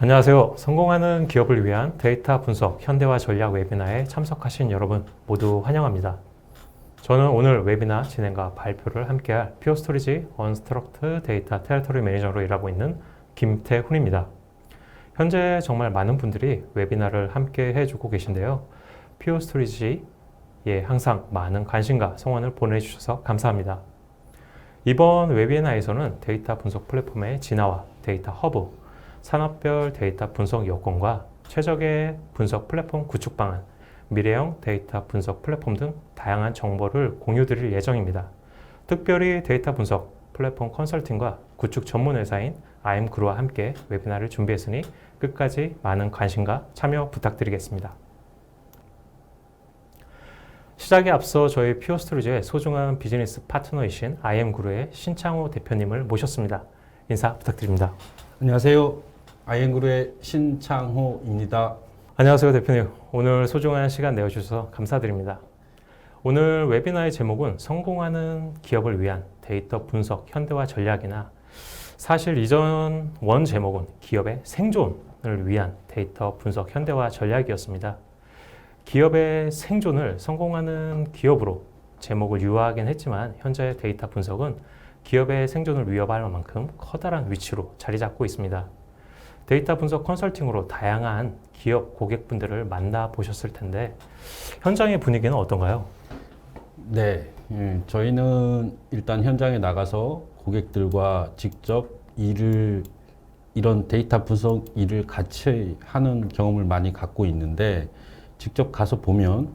안녕하세요. 성공하는 기업을 위한 데이터 분석 현대화 전략 웨비나에 참석하신 여러분 모두 환영합니다. 저는 오늘 웨비나 진행과 발표를 함께할 퓨어스토리지 언스트럭트 데이터 테리토리 매니저로 일하고 있는 김태훈입니다. 현재 정말 많은 분들이 웨비나를 함께 해주고 계신데요. 퓨어스토리지에 항상 많은 관심과 성원을 보내주셔서 감사합니다. 이번 웨비나에서는 데이터 분석 플랫폼의 진화와 데이터 허브, 산업별 데이터 분석 여건과 최적의 분석 플랫폼 구축 방안, 미래형 데이터 분석 플랫폼 등 다양한 정보를 공유 드릴 예정입니다. 특별히 데이터 분석 플랫폼 컨설팅과 구축 전문 회사인 IM그룹와 함께 웨비나를 준비했으니 끝까지 많은 관심과 참여 부탁드리겠습니다. 시작에 앞서 저희 퓨어스토리지의 소중한 비즈니스 파트너이신 IM그룹의 신창호 대표님을 모셨습니다. 인사 부탁드립니다. 안녕하세요. IM그룹의 신창호입니다. 안녕하세요 대표님. 오늘 소중한 시간 내어주셔서 감사드립니다. 오늘 웨비나의 제목은 성공하는 기업을 위한 데이터 분석 현대화 전략이나 사실 이전 원 제목은 기업의 생존을 위한 데이터 분석 현대화 전략이었습니다. 기업의 생존을 성공하는 기업으로 제목을 유화하긴 했지만 현재 데이터 분석은 기업의 생존을 위협할 만큼 커다란 위치로 자리 잡고 있습니다. 데이터 분석 컨설팅으로 다양한 기업 고객분들을 만나보셨을 텐데 현장의 분위기는 어떤가요? 네, 저희는 일단 현장에 나가서 고객들과 직접 이런 데이터 분석 일을 같이 하는 경험을 많이 갖고 있는데 직접 가서 보면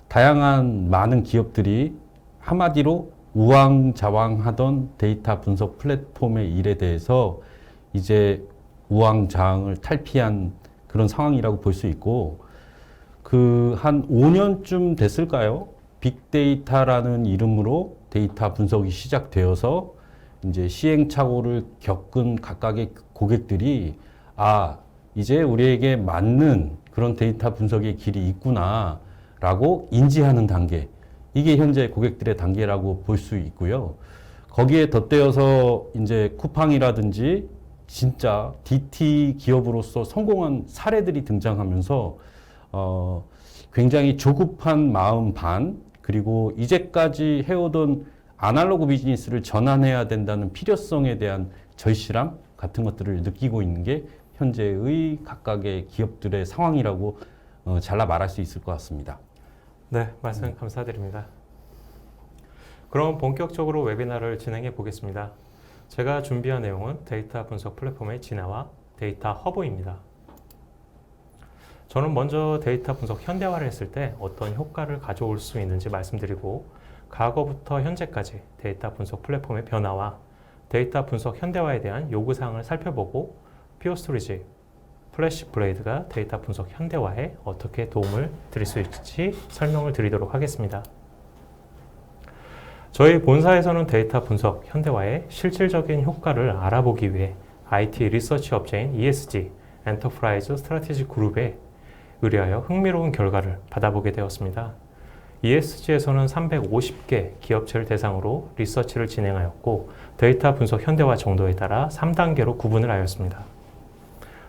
다양한 많은 기업들이 한마디로 우왕좌왕하던 데이터 분석 플랫폼의 일에 대해서 이제 우왕좌왕을 탈피한 그런 상황이라고 볼 수 있고, 한 5년쯤 됐을까요? 빅데이터라는 이름으로 데이터 분석이 시작되어서 이제 시행착오를 겪은 각각의 고객들이 이제 우리에게 맞는 그런 데이터 분석의 길이 있구나 라고 인지하는 단계, 이게 현재 고객들의 단계라고 볼 수 있고요. 거기에 덧대어서 이제 쿠팡이라든지 진짜 DT 기업으로서 성공한 사례들이 등장하면서 굉장히 조급한 마음 반, 그리고 이제까지 해오던 아날로그 비즈니스를 전환해야 된다는 필요성에 대한 절실함 같은 것들을 느끼고 있는 게 현재의 각각의 기업들의 상황이라고 잘라 말할 수 있을 것 같습니다. 네, 말씀 감사드립니다. 그럼 본격적으로 웨비나를 진행해 보겠습니다. 제가 준비한 내용은 데이터 분석 플랫폼의 진화와 데이터 허브입니다. 저는 먼저 데이터 분석 현대화를 했을 때 어떤 효과를 가져올 수 있는지 말씀드리고, 과거부터 현재까지 데이터 분석 플랫폼의 변화와 데이터 분석 현대화에 대한 요구사항을 살펴보고 퓨어스토리지 플래시 브레이드가 데이터 분석 현대화에 어떻게 도움을 드릴 수 있을지 설명을 드리도록 하겠습니다. 저희 본사에서는 데이터 분석 현대화의 실질적인 효과를 알아보기 위해 IT 리서치 업체인 ESG, 엔터프라이즈 스트래티지 그룹에 의뢰하여 흥미로운 결과를 받아보게 되었습니다. ESG에서는 350개 기업체를 대상으로 리서치를 진행하였고 데이터 분석 현대화 정도에 따라 3단계로 구분을 하였습니다.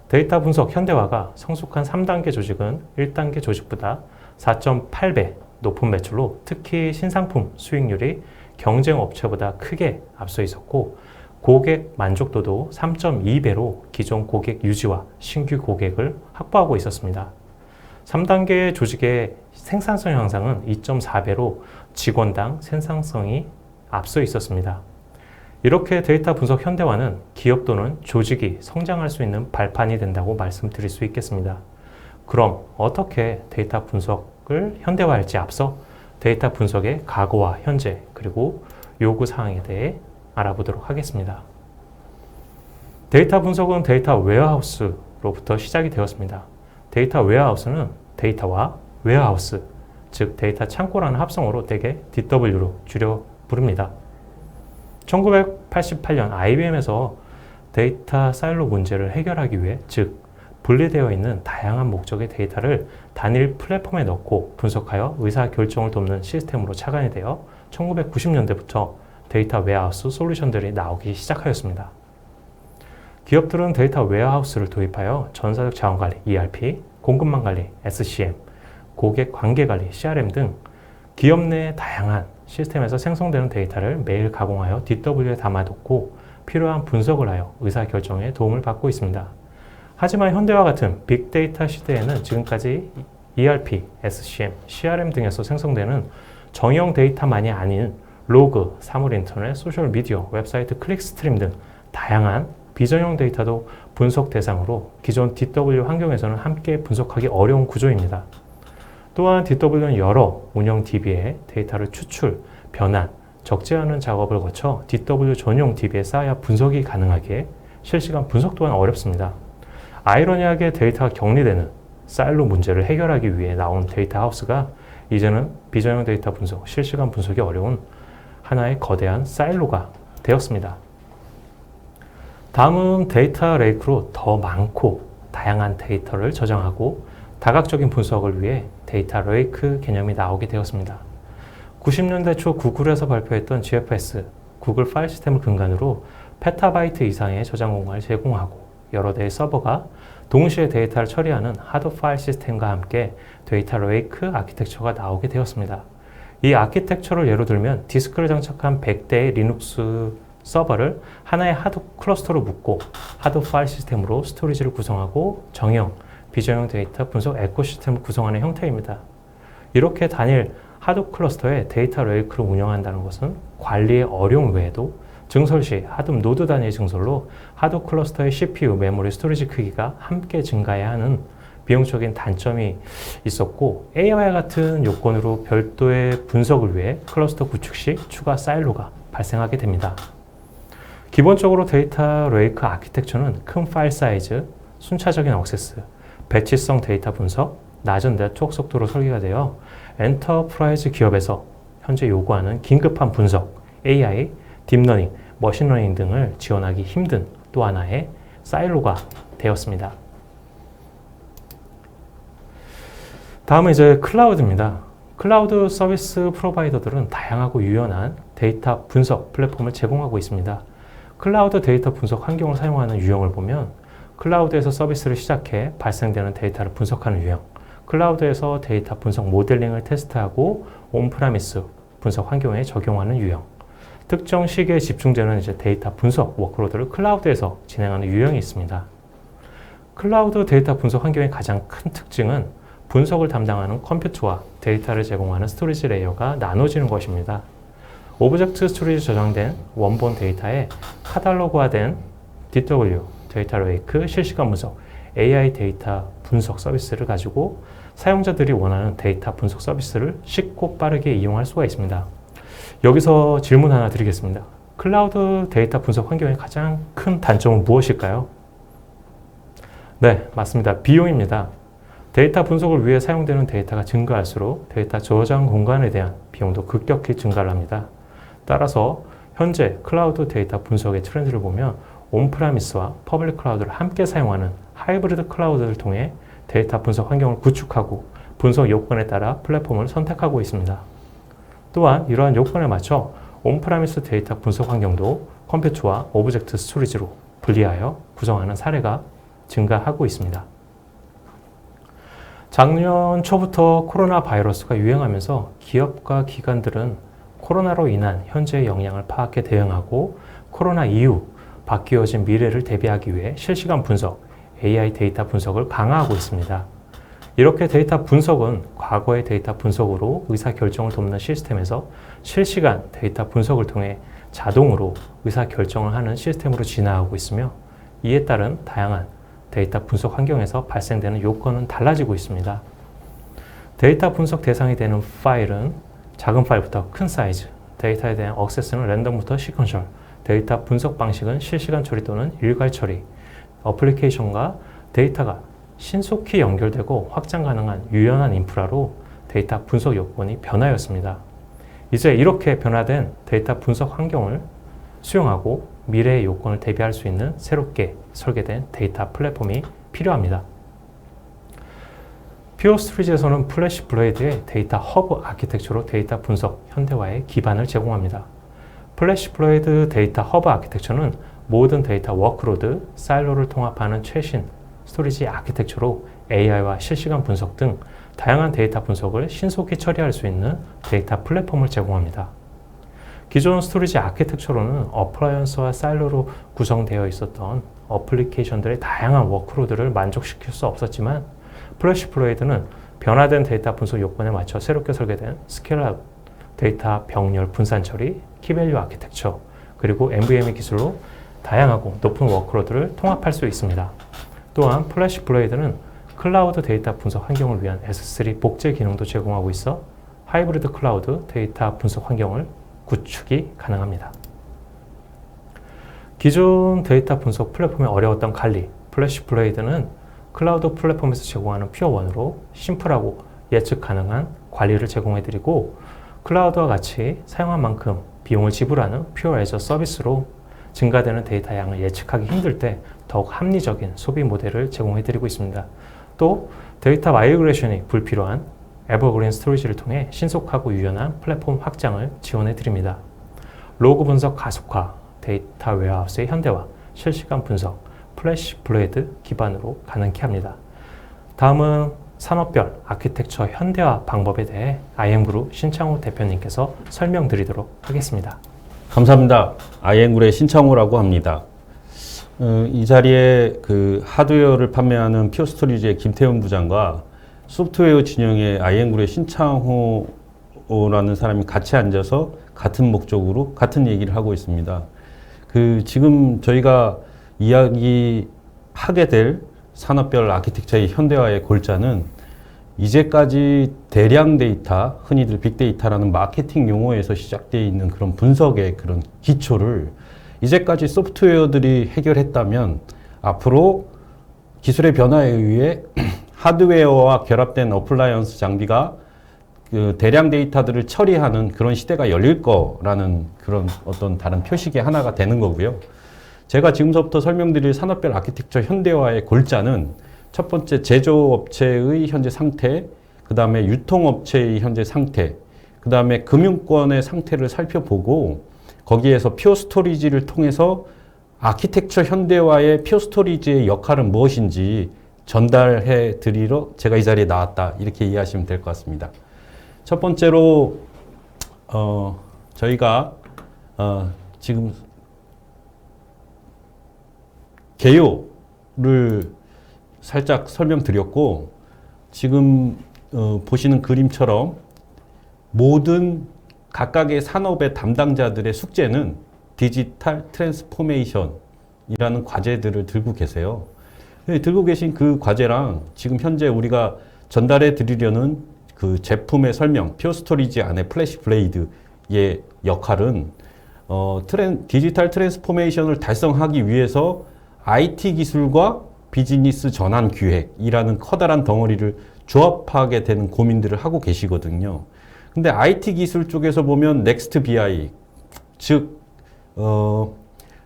데이터 분석 현대화가 성숙한 3단계 조직은 1단계 조직보다 4.8배 높은 매출로 특히 신상품 수익률이 경쟁 업체보다 크게 앞서 있었고, 고객 만족도도 3.2배로 기존 고객 유지와 신규 고객을 확보하고 있었습니다. 3단계 조직의 생산성 향상은 2.4배로 직원당 생산성이 앞서 있었습니다. 이렇게 데이터 분석 현대화는 기업 또는 조직이 성장할 수 있는 발판이 된다고 말씀드릴 수 있겠습니다. 그럼 어떻게 데이터 분석을 현대화할지 앞서 데이터 분석의 과거와 현재 그리고 요구사항에 대해 알아보도록 하겠습니다. 데이터 분석은 데이터 웨어하우스로부터 시작이 되었습니다. 데이터 웨어하우스는 데이터와 웨어하우스, 즉 데이터 창고라는 합성어로 대개 DW로 줄여 부릅니다. 1988년 IBM에서 데이터 사일로 문제를 해결하기 위해, 즉 분리되어 있는 다양한 목적의 데이터를 단일 플랫폼에 넣고 분석하여 의사결정을 돕는 시스템으로 착안이 되어 1990년대부터 데이터 웨어하우스 솔루션들이 나오기 시작하였습니다. 기업들은 데이터 웨어하우스를 도입하여 전사적 자원 관리 ERP, 공급망 관리 SCM, 고객 관계 관리 CRM 등 기업 내 다양한 시스템에서 생성되는 데이터를 매일 가공하여 DW에 담아뒀고 필요한 분석을 하여 의사결정에 도움을 받고 있습니다. 하지만 현대와 같은 빅데이터 시대에는 지금까지 ERP, SCM, CRM 등에서 생성되는 정형 데이터만이 아닌 로그, 사물 인터넷, 소셜미디어, 웹사이트 클릭 스트림 등 다양한 비정형 데이터도 분석 대상으로 기존 DW 환경에서는 함께 분석하기 어려운 구조입니다. 또한 DW는 여러 운영 DB에 데이터를 추출, 변환, 적재하는 작업을 거쳐 DW 전용 DB에 쌓아야 분석이 가능하기에 실시간 분석 또한 어렵습니다. 아이러니하게 데이터가 격리되는 사일로 문제를 해결하기 위해 나온 데이터 하우스가 이제는 비정형 데이터 분석, 실시간 분석이 어려운 하나의 거대한 사일로가 되었습니다. 다음은 데이터 레이크로 더 많고 다양한 데이터를 저장하고 다각적인 분석을 위해 데이터 레이크 개념이 나오게 되었습니다. 90년대 초 구글에서 발표했던 GFS, 구글 파일 시스템을 근간으로 페타바이트 이상의 저장 공간을 제공하고 여러 대의 서버가 동시에 데이터를 처리하는 하드 파일 시스템과 함께 데이터 레이크 아키텍처가 나오게 되었습니다. 이 아키텍처를 예로 들면 디스크를 장착한 100대의 리눅스 서버를 하나의 하드 클러스터로 묶고 하드 파일 시스템으로 스토리지를 구성하고 정형, 비정형 데이터 분석 에코시스템을 구성하는 형태입니다. 이렇게 단일 하드 클러스터에 데이터 레이크를 운영한다는 것은 관리의 어려움 외에도 증설 시 하드 노드 단위의 증설로 하드 클러스터의 CPU, 메모리, 스토리지 크기가 함께 증가해야 하는 비용적인 단점이 있었고 AI와 같은 요건으로 별도의 분석을 위해 클러스터 구축 시 추가 사일로가 발생하게 됩니다. 기본적으로 데이터 레이크 아키텍처는 큰 파일 사이즈, 순차적인 액세스, 배치성 데이터 분석, 낮은 네트워크 속도로 설계가 되어 엔터프라이즈 기업에서 현재 요구하는 긴급한 분석, AI, 딥러닝, 머신러닝 등을 지원하기 힘든 또 하나의 사일로가 되었습니다. 다음은 이제 클라우드입니다. 클라우드 서비스 프로바이더들은 다양하고 유연한 데이터 분석 플랫폼을 제공하고 있습니다. 클라우드 데이터 분석 환경을 사용하는 유형을 보면 클라우드에서 서비스를 시작해 발생되는 데이터를 분석하는 유형, 클라우드에서 데이터 분석 모델링을 테스트하고 온프라미스 분석 환경에 적용하는 유형, 특정 시기에 집중되는 데이터 분석 워크로드를 클라우드에서 진행하는 유형이 있습니다. 클라우드 데이터 분석 환경의 가장 큰 특징은 분석을 담당하는 컴퓨터와 데이터를 제공하는 스토리지 레이어가 나눠지는 것입니다. 오브젝트 스토리지 저장된 원본 데이터에 카탈로그화된 DW, 데이터 레이크, 실시간 분석, AI 데이터 분석 서비스를 가지고 사용자들이 원하는 데이터 분석 서비스를 쉽고 빠르게 이용할 수가 있습니다. 여기서 질문 하나 드리겠습니다. 클라우드 데이터 분석 환경의 가장 큰 단점은 무엇일까요? 네, 맞습니다. 비용입니다. 데이터 분석을 위해 사용되는 데이터가 증가할수록 데이터 저장 공간에 대한 비용도 급격히 증가를 합니다. 따라서 현재 클라우드 데이터 분석의 트렌드를 보면 온프라미스와 퍼블릭 클라우드를 함께 사용하는 하이브리드 클라우드를 통해 데이터 분석 환경을 구축하고 분석 요건에 따라 플랫폼을 선택하고 있습니다. 또한 이러한 요건에 맞춰 온프라미스 데이터 분석 환경도 컴퓨터와 오브젝트 스토리지로 분리하여 구성하는 사례가 증가하고 있습니다. 작년 초부터 코로나 바이러스가 유행하면서 기업과 기관들은 코로나로 인한 현재의 영향을 파악해 대응하고 코로나 이후 바뀌어진 미래를 대비하기 위해 실시간 분석, AI 데이터 분석을 강화하고 있습니다. 이렇게 데이터 분석은 과거의 데이터 분석으로 의사결정을 돕는 시스템에서 실시간 데이터 분석을 통해 자동으로 의사결정을 하는 시스템으로 진화하고 있으며 이에 따른 다양한 데이터 분석 환경에서 발생되는 요건은 달라지고 있습니다. 데이터 분석 대상이 되는 파일은 작은 파일부터 큰 사이즈, 데이터에 대한 액세스는 랜덤부터 시퀀셜, 데이터 분석 방식은 실시간 처리 또는 일괄 처리, 어플리케이션과 데이터가 신속히 연결되고 확장 가능한 유연한 인프라로 데이터 분석 요건이 변화했습니다. 이제 이렇게 변화된 데이터 분석 환경을 수용하고 미래의 요건을 대비할 수 있는 새롭게 설계된 데이터 플랫폼이 필요합니다. 퓨어스토리지에서는 플래시 블레이드의 데이터 허브 아키텍처로 데이터 분석 현대화의 기반을 제공합니다. 플래시 블레이드 데이터 허브 아키텍처는 모든 데이터 워크로드, 사일로를 통합하는 최신 스토리지 아키텍처로 AI와 실시간 분석 등 다양한 데이터 분석을 신속히 처리할 수 있는 데이터 플랫폼을 제공합니다. 기존 스토리지 아키텍처로는 어플라이언스와 사일로로 구성되어 있었던 어플리케이션들의 다양한 워크로드를 만족시킬 수 없었지만 플래시블레이드는 변화된 데이터 분석 요건에 맞춰 새롭게 설계된 스케일업 데이터 병렬 분산 처리, 키밸류 아키텍처, 그리고 NVMe 기술로 다양하고 높은 워크로드를 통합할 수 있습니다. 또한 플래시블레이드는 클라우드 데이터 분석 환경을 위한 S3 복제 기능도 제공하고 있어 하이브리드 클라우드 데이터 분석 환경을 구축이 가능합니다. 기존 데이터 분석 플랫폼의 어려웠던 관리, 플래시블레이드는 클라우드 플랫폼에서 제공하는 퓨어1으로 심플하고 예측 가능한 관리를 제공해드리고 클라우드와 같이 사용한 만큼 비용을 지불하는 퓨어 애저 서비스로 증가되는 데이터 양을 예측하기 힘들 때 더욱 합리적인 소비 모델을 제공해드리고 있습니다. 또 데이터 마이그레이션이 불필요한 에버그린 스토리지를 통해 신속하고 유연한 플랫폼 확장을 지원해드립니다. 로그 분석 가속화, 데이터 웨어하우스의 현대화, 실시간 분석, 플래시블레이드 기반으로 가능케 합니다. 다음은 산업별 아키텍처 현대화 방법에 대해 IM그룹 신창호 대표님께서 설명드리도록 하겠습니다. 감사합니다. 아이엠그룹의 신창호라고 합니다. 이 자리에 그 하드웨어를 판매하는 퓨어스토리지의 김태훈 부장과 소프트웨어 진영의 아이엠그룹의 신창호라는 사람이 같이 앉아서 같은 목적으로 같은 얘기를 하고 있습니다. 지금 저희가 이야기하게 될 산업별 아키텍처의 현대화의 골자는 이제까지 대량 데이터, 흔히들 빅데이터라는 마케팅 용어에서 시작되어 있는 그런 분석의 그런 기초를 이제까지 소프트웨어들이 해결했다면 앞으로 기술의 변화에 의해 하드웨어와 결합된 어플라이언스 장비가 그 대량 데이터들을 처리하는 그런 시대가 열릴 거라는 그런 어떤 다른 표식의 하나가 되는 거고요. 제가 지금서부터 설명드릴 산업별 아키텍처 현대화의 골자는 첫 번째 제조업체의 현재 상태, 그 다음에 유통업체의 현재 상태, 그 다음에 금융권의 상태를 살펴보고 거기에서 퓨어 스토리지를 통해서 아키텍처 현대화의 퓨어 스토리지의 역할은 무엇인지 전달해 드리러 제가 이 자리에 나왔다, 이렇게 이해하시면 될 것 같습니다. 첫 번째로 저희가 지금 개요를 살짝 설명드렸고 지금 보시는 그림처럼 모든 각각의 산업의 담당자들의 숙제는 디지털 트랜스포메이션이라는 과제들을 들고 계세요. 들고 계신 그 과제랑 지금 현재 우리가 전달해 드리려는 그 제품의 설명, 퓨어 스토리지 안에 플래시블레이드의 역할은 디지털 트랜스포메이션을 달성하기 위해서 IT 기술과 비즈니스 전환 기획이라는 커다란 덩어리를 조합하게 되는 고민들을 하고 계시거든요. 근데 IT 기술 쪽에서 보면 넥스트 BI, 즉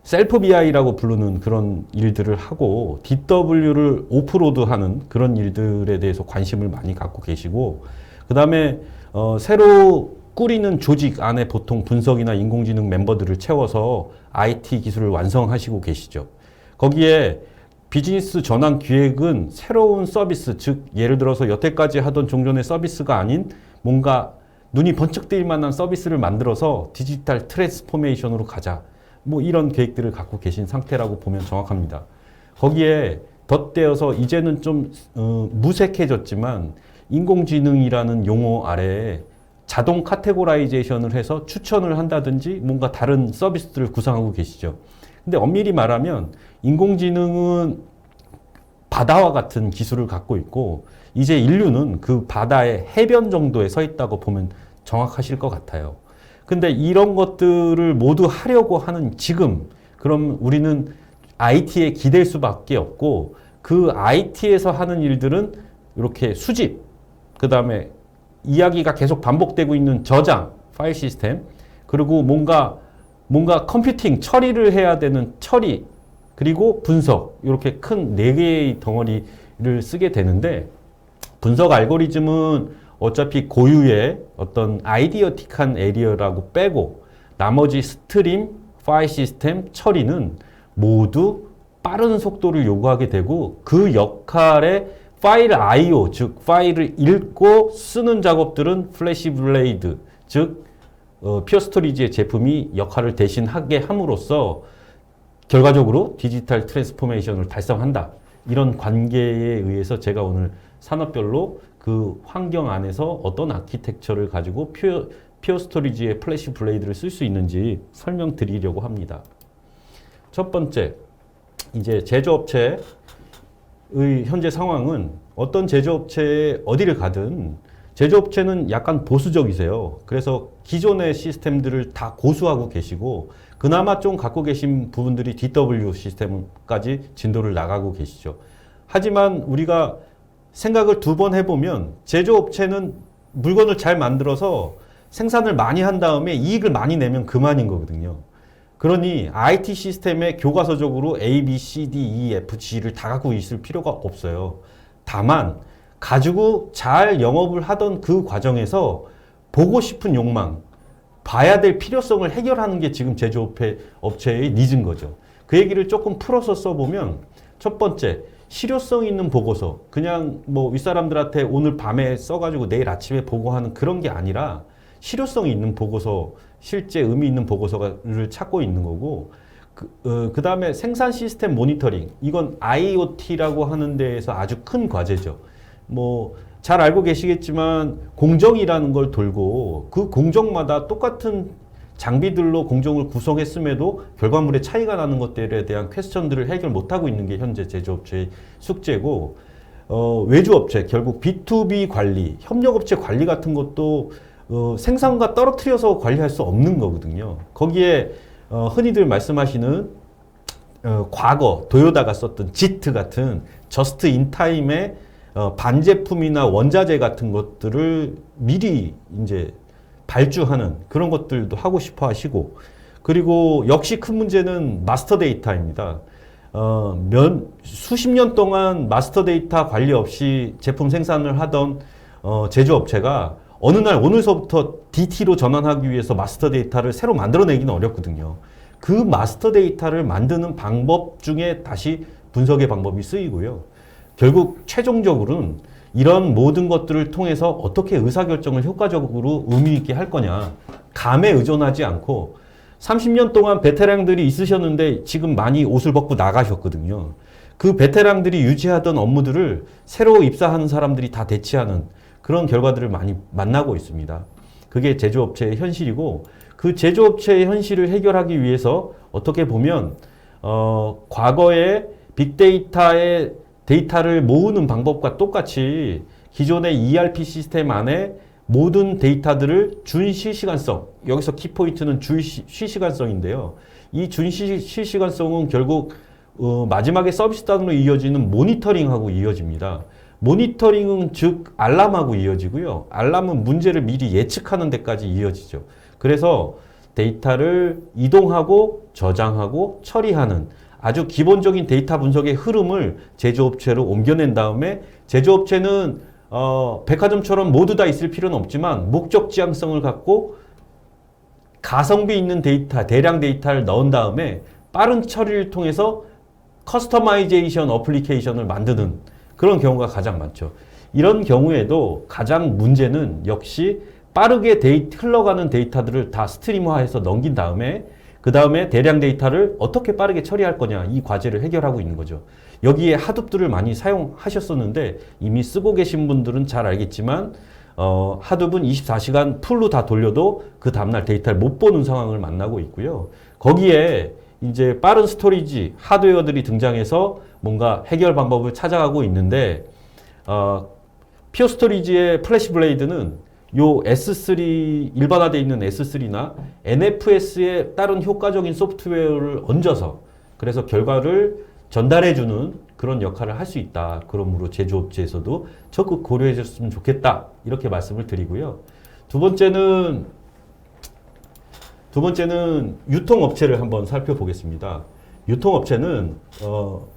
셀프 BI라고 부르는 그런 일들을 하고 DW를 오프로드하는 그런 일들에 대해서 관심을 많이 갖고 계시고, 그 다음에 새로 꾸리는 조직 안에 보통 분석이나 인공지능 멤버들을 채워서 IT 기술을 완성하시고 계시죠. 거기에 비즈니스 전환 기획은 새로운 서비스, 즉 예를 들어서 여태까지 하던 종전의 서비스가 아닌 뭔가 눈이 번쩍 뜨일 만한 서비스를 만들어서 디지털 트랜스포메이션으로 가자, 뭐 이런 계획들을 갖고 계신 상태라고 보면 정확합니다. 거기에 덧대어서 이제는 좀 무색해졌지만 인공지능이라는 용어 아래에 자동 카테고라이제이션을 해서 추천을 한다든지 뭔가 다른 서비스들을 구상하고 계시죠. 근데 엄밀히 말하면 인공지능은 바다와 같은 기술을 갖고 있고 이제 인류는 그 바다의 해변 정도에 서 있다고 보면 정확하실 것 같아요. 근데 이런 것들을 모두 하려고 하는 지금, 그럼 우리는 IT에 기댈 수밖에 없고 그 IT에서 하는 일들은 이렇게 수집, 그 다음에 이야기가 계속 반복되고 있는 저장, 파일 시스템, 그리고 뭔가 컴퓨팅, 처리를 해야 되는 처리, 그리고 분석, 이렇게 큰 4개의 덩어리를 쓰게 되는데, 분석 알고리즘은 어차피 고유의 어떤 아이디어틱한 에리어라고 빼고 나머지 스트림, 파일 시스템, 처리는 모두 빠른 속도를 요구하게 되고 그 역할에 파일 I/O, 즉 파일을 읽고 쓰는 작업들은 플래시 블레이드, 즉 퓨어 스토리지의 제품이 역할을 대신하게 함으로써 결과적으로 디지털 트랜스포메이션을 달성한다. 이런 관계에 의해서 제가 오늘 산업별로 그 환경 안에서 어떤 아키텍처를 가지고 퓨어 스토리지의 플래시 블레이드를 쓸 수 있는지 설명드리려고 합니다. 첫 번째, 이제 제조업체의 현재 상황은 어떤 제조업체에 어디를 가든 제조업체는 약간 보수적이세요. 그래서 기존의 시스템들을 다 고수하고 계시고 그나마 좀 갖고 계신 부분들이 DW 시스템까지 진도를 나가고 계시죠. 하지만 우리가 생각을 두 번 해보면 제조업체는 물건을 잘 만들어서 생산을 많이 한 다음에 이익을 많이 내면 그만인 거거든요. 그러니 IT 시스템에 교과서적으로 A, B, C, D, E, F, G를 다 갖고 있을 필요가 없어요. 다만 가지고 잘 영업을 하던 그 과정에서 보고 싶은 욕망, 봐야 될 필요성을 해결하는 게 지금 제조업체의 니즈인 거죠. 그 얘기를 조금 풀어서 써보면 첫 번째, 실효성 있는 보고서. 그냥 뭐 윗사람들한테 오늘 밤에 써가지고 내일 아침에 보고하는 그런 게 아니라 실효성이 있는 보고서, 실제 의미 있는 보고서를 찾고 있는 거고, 그 다음에 생산 시스템 모니터링. 이건 IoT라고 하는 데에서 아주 큰 과제죠. 뭐 잘 알고 계시겠지만 공정이라는 걸 돌고 그 공정마다 똑같은 장비들로 공정을 구성했음에도 결과물에 차이가 나는 것들에 대한 퀘스천들을 해결 못하고 있는 게 현재 제조업체의 숙제고, 외주업체, 결국 B2B 관리, 협력업체 관리 같은 것도 생산과 떨어뜨려서 관리할 수 없는 거거든요. 거기에 흔히들 말씀하시는 과거 도요다가 썼던 JIT 같은 저스트 인 타임의 반제품이나 원자재 같은 것들을 미리 이제 발주하는 그런 것들도 하고 싶어 하시고, 그리고 역시 큰 문제는 마스터 데이터입니다. 수십 년 동안 마스터 데이터 관리 없이 제품 생산을 하던 제조업체가 어느 날 오늘서부터 DT로 전환하기 위해서 마스터 데이터를 새로 만들어내기는 어렵거든요. 그 마스터 데이터를 만드는 방법 중에 다시 분석의 방법이 쓰이고요. 결국 최종적으로는 이런 모든 것들을 통해서 어떻게 의사결정을 효과적으로 의미 있게 할 거냐. 감에 의존하지 않고 30년 동안 베테랑들이 있으셨는데 지금 많이 옷을 벗고 나가셨거든요. 그 베테랑들이 유지하던 업무들을 새로 입사하는 사람들이 다 대체하는 그런 결과들을 많이 만나고 있습니다. 그게 제조업체의 현실이고, 그 제조업체의 현실을 해결하기 위해서 어떻게 보면 과거의 빅데이터의 데이터를 모으는 방법과 똑같이 기존의 ERP 시스템 안에 모든 데이터들을 준실시간성, 여기서 키포인트는 실시간성인데요. 이 준실시간성은 결국 마지막에 서비스 단으로 이어지는 모니터링하고 이어집니다. 모니터링은 즉 알람하고 이어지고요. 알람은 문제를 미리 예측하는 데까지 이어지죠. 그래서 데이터를 이동하고 저장하고 처리하는 아주 기본적인 데이터 분석의 흐름을 제조업체로 옮겨낸 다음에, 제조업체는 백화점처럼 모두 다 있을 필요는 없지만 목적 지향성을 갖고 가성비 있는 데이터, 대량 데이터를 넣은 다음에 빠른 처리를 통해서 커스터마이제이션 어플리케이션을 만드는 그런 경우가 가장 많죠. 이런 경우에도 가장 문제는 역시 빠르게 흘러가는 데이터들을 다 스트리머화해서 넘긴 다음에 그 다음에 대량 데이터를 어떻게 빠르게 처리할 거냐, 이 과제를 해결하고 있는 거죠. 여기에 하둡들을 많이 사용하셨었는데 이미 쓰고 계신 분들은 잘 알겠지만 하둡은 24시간 풀로 다 돌려도 그 다음날 데이터를 못 보는 상황을 만나고 있고요. 거기에 이제 빠른 스토리지 하드웨어들이 등장해서 뭔가 해결 방법을 찾아가고 있는데, 퓨어 스토리지의 플래시 블레이드는 요 S3, 일반화되어 있는 S3나 NFS에 따른 효과적인 소프트웨어를 얹어서 그래서 결과를 전달해주는 그런 역할을 할 수 있다. 그러므로 제조업체에서도 적극 고려해 줬으면 좋겠다. 이렇게 말씀을 드리고요. 두 번째는 유통업체를 한번 살펴보겠습니다. 유통업체는